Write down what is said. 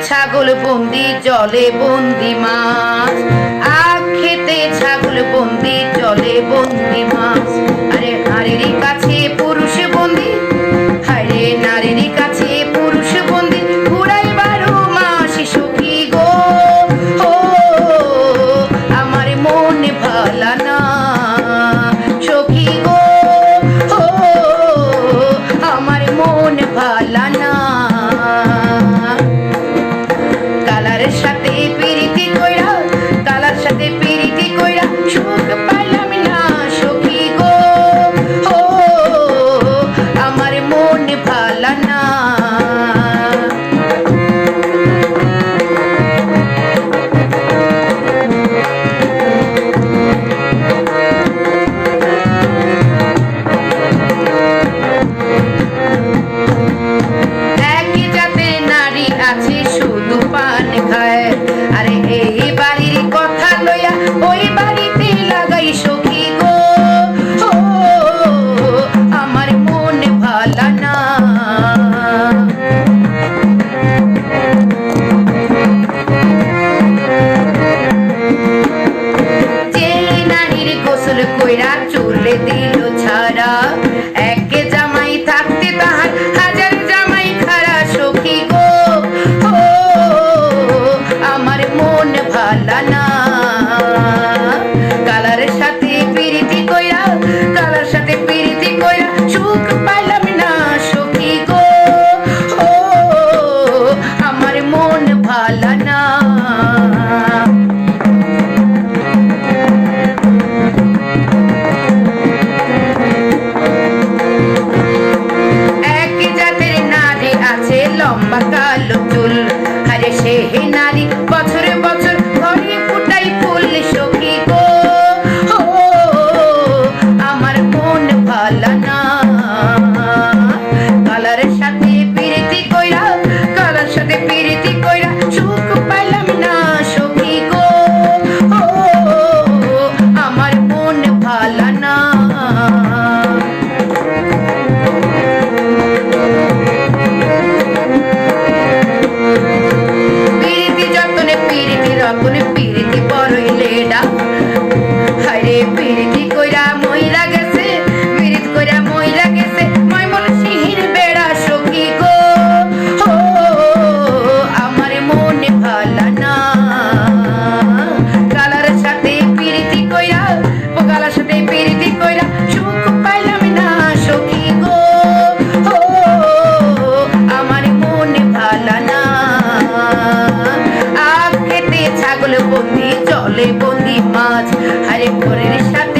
ছাগল বন্দি জলে বন্দি মাছ, আখ খেতে ছাগল বন্দি জলে বন্দি মাছ। আরে নারীর কাছে পুরুষ বন্দি, হায়রে নারীর কাছে পুরুষ বন্দি, ঘুরাই 12 মাস সখী গো। ও আমার মন ভালা না সখী গো, ও আমার মন ভালা না। কালার সাথে প্রীতি কইরা, কালার সাথে প্রীতি কইরা সুখ পাইলাম না সখী গো। ও আমার মন ভালা না। একই জাতের নারী আছে শুধু পান খায়, আরে এই বাড়ির কথা লইয়া ওই বাড়িতে লাগাই সখী গো। ও আমার মন ভালা না। যে নারীর গোসল কইরা চুলে দিল ছাড়া, এক জামাই থাকতে তাহার হাজার জামাই খাড়া সখী গো। ও আমার মন ভালা না। কালার সাথে প্রীতি কইরা, কালার সাথে প্রীতি কইরা সুখ পাইলাম না সখী গো। ও আমার মন ভালা না। লম্বা কালো চুল, আরে সে নারী বছরে বছর ঘরে ফুটাই ফুল সখী গো। ও আমার মন ভালা না। কালার সাথে প্রীতি কইরা, কালার সাথে প্রীতি কইরা সুখ পাইলাম না সখী গো। ও আমার মন ভালা না। প্রীতি বড়ই লেডা, হায়রে প্রীতি কইরা মইরা গেছে, প্রীতি কইরা মইরা গেছে ময়মন সিংহের বেড়া সখী গো। ও আমার মন ভালা না। কালার সাথে প্রীতি কইরা, কালার সাথে প্রীতি কইরা সুখ পাইলাম না সখী গো। ও আমার মন ভালা না। ছাগল বন্দি জলে বন্দি মাছ, আরে ঘরের সাথে